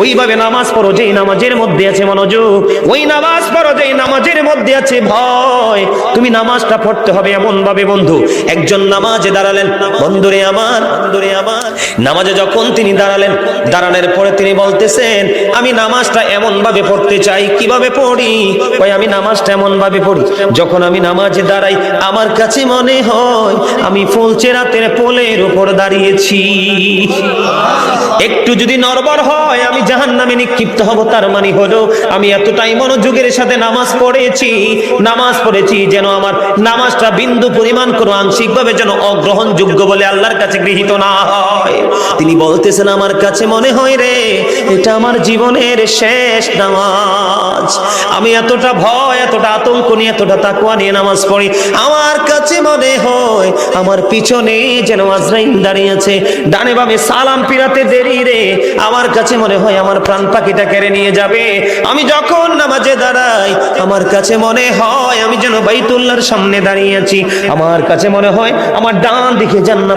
ওইভাবে নামাজ পড়ো যেই নামাজের মধ্যে আছে মনোযোগ, ওই নামাজ পড়ো যেই নামাজের মধ্যে আছে ভয়। তুমি নামাজটা পড়তে হবে এমন ভাবে বন্ধু, একজন নামাজে দাঁড়ালেন, বন্ধুরে আমার নামাজে যখন তিনি দাঁড়ানোর পরে তিনি বলতেছেন আমি নামাজটা এমন ভাবে পড়তে চাই। কিভাবে পড়ি? কই আমি নামাজটা এমন ভাবে পড়ি, যখন আমি নামাজে দাঁড়াই আমার কাছে মনে হয় আমি ফুলচেরাতের পোলের উপর দাঁড়িয়েছি। একটু যদি নড়বড় হয় আমি জাহান্নামে নিক্ষিপ্ত হব। তার মানে হলো আমি এতটাই মনোযোগের সাথে নামাজ পড়েছি যেন আমার নামাজটা বিন্দু পরিমাণ কোনো আংশিকভাবে যেন অগ্রহণযোগ্য বলে আল্লাহর কাছে গৃহীত না হয়। তিনি বলতেছেন আমার কাছে মনে হয় রে এটা আমার জীবনের শেষ নামাজ। আমি এতটা ভয়, এতটা আতঙ্ক নিয়ে, এতটা তাকওয়া নিয়ে নামাজ পড়ি, আমার কাছে মনে হয় আমার পিছনে যেন আজরাইল দাঁড়িয়ে আছে, ডানে বামে সালাম ফিরাতে দেরি রে, আমার কাছে মনে হয় আমার প্রাণ পাখিটা কেড়ে নিয়ে যাবে। আমি যখন নামাজে দাঁড়াই আমার কাছে মনে হয় আমি যেন বাইতুল্লাহর সামনে দাঁড়িয়ে আছি, আমার কাছে মনে হয় আমার ডান দিকে জান্নাত।